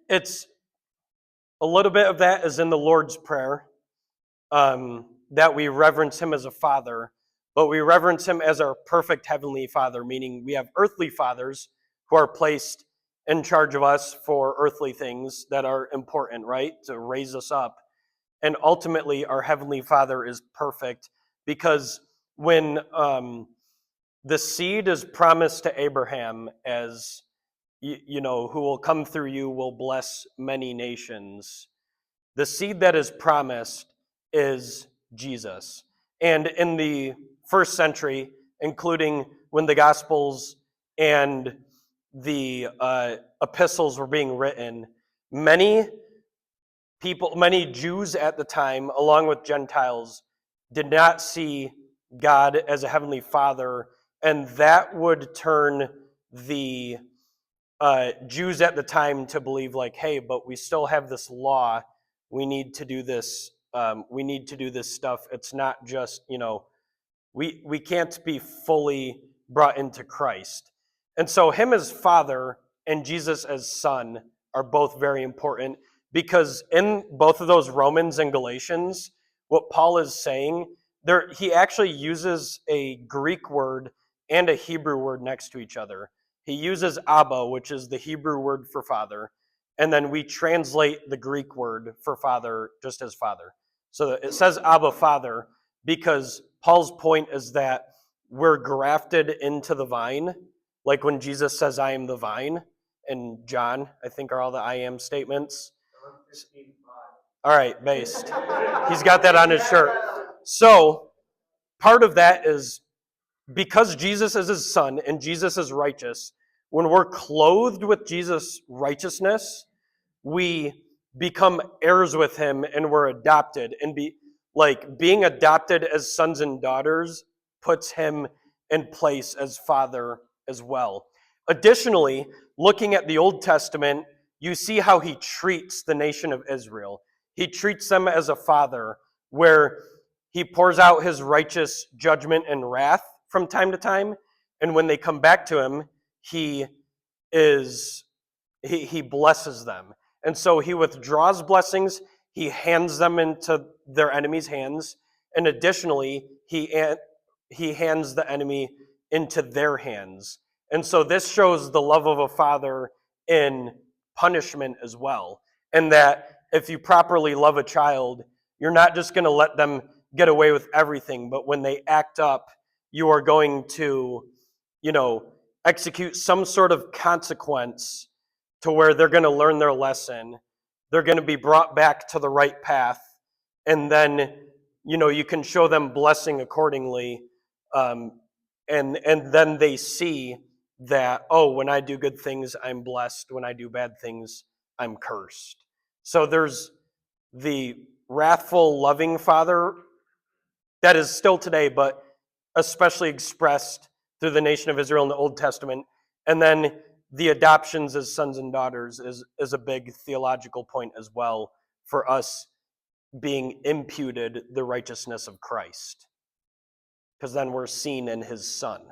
it's a little bit of that is in the Lord's Prayer, that we reverence him as a father, but we reverence him as our perfect heavenly father, meaning we have earthly fathers who are placed in charge of us for earthly things that are important, right? To raise us up. And ultimately, our heavenly father is perfect because when the seed is promised to Abraham as, who will come through you will bless many nations. The seed that is promised is Jesus. And in the first century, including when the Gospels and the epistles were being written, many Jews at the time, along with Gentiles, did not see God as a heavenly father, and that would turn the Jews at the time to believe like, hey, but we still have this law. We need to do this. We need to do this stuff. It's not just, we can't be fully brought into Christ. And so him as father and Jesus as son are both very important because in both of those Romans and Galatians, what Paul is saying, there he actually uses a Greek word and a Hebrew word next to each other. He uses Abba, which is the Hebrew word for father, and then we translate the Greek word for father just as father. So it says Abba, Father, because Paul's point is that we're grafted into the vine, like when Jesus says, I am the vine, and John, I think, are all the I am statements. All right, based. He's got that on his shirt. So part of that is because Jesus is his son and Jesus is righteous, when we're clothed with Jesus' righteousness, we become heirs with him and we're adopted. And being adopted as sons and daughters puts him in place as father as well. Additionally, looking at the Old Testament, you see how he treats the nation of Israel. He treats them as a father, where he pours out his righteous judgment and wrath from time to time, and when they come back to him, he blesses them. And so he withdraws blessings, he hands them into their enemies' hands, and additionally, he hands the enemy into their hands. And so this shows the love of a father in punishment as well. And that if you properly love a child, you're not just going to let them get away with everything, but when they act up, you are going to, execute some sort of consequence to where they're going to learn their lesson. They're going to be brought back to the right path. And then, you can show them blessing accordingly. And then they see that, oh, when I do good things, I'm blessed. When I do bad things, I'm cursed. So there's the wrathful, loving father that is still today, but especially expressed through the nation of Israel in the Old Testament. And then the adoptions as sons and daughters is a big theological point as well for us being imputed the righteousness of Christ. Because then we're seen in his son.